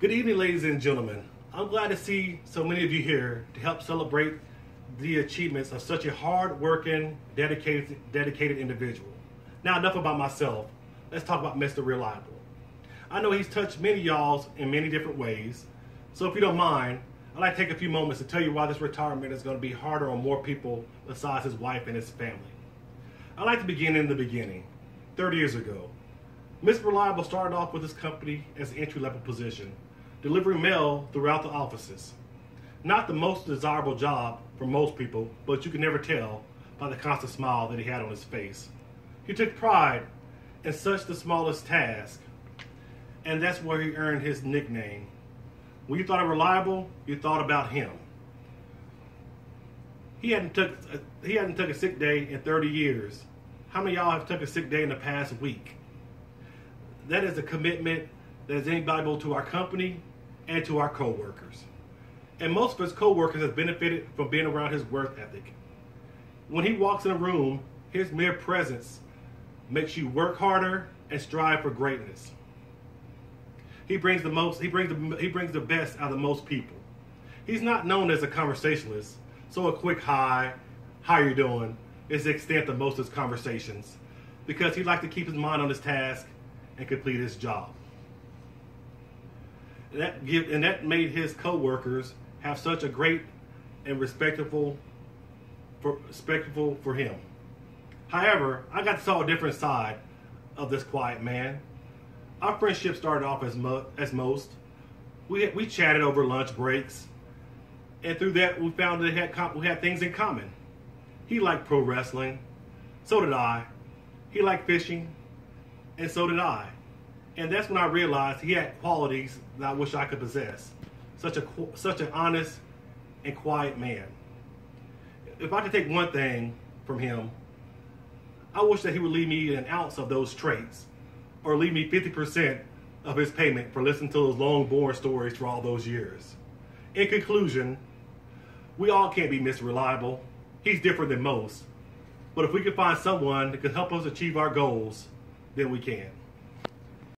Good evening, ladies and gentlemen. I'm glad to see so many of you here to help celebrate the achievements of such a hard-working, dedicated individual. Now, enough about myself. Let's talk about Mr. Reliable. I know he's touched many y'alls in many different ways, so if you don't mind, I'd like to take a few moments to tell you why this retirement is going to be harder on more people besides his wife and his family. I'd like to begin in the beginning. 30 years ago, Mr. Reliable started off with his company as an entry-level position, delivering mail throughout the offices. Not the most desirable job for most people, but you can never tell by the constant smile that he had on his face. He took pride in such the smallest task, and that's where he earned his nickname. When you thought of Reliable, you thought about him. He hadn't took a sick day in 30 years. How many of y'all have took a sick day in the past week? That is a commitment that is invaluable to our company and to our co-workers. And most of his co-workers have benefited from being around his work ethic. When he walks in a room, his mere presence makes you work harder and strive for greatness. He brings the best out of most people. He's not known as a conversationalist, so a quick hi, how you doing, is the extent of most of his conversations, because he likes to keep his mind on his task and complete his job. And that made his co-workers have such a great and respectful for him. However, I got to saw a different side of this quiet man. Our friendship started off as most. We chatted over lunch breaks, and through that we found that we had things in common. He liked pro wrestling, so did I. He liked fishing, and so did I. And that's when I realized he had qualities that I wish I could possess. Such an honest and quiet man. If I could take one thing from him, I wish that he would leave me an ounce of those traits, or leave me 50% of his payment for listening to those long, boring stories for all those years. In conclusion, we all can't be Mr. Reliable. He's different than most. But if we can find someone that can help us achieve our goals, then we can.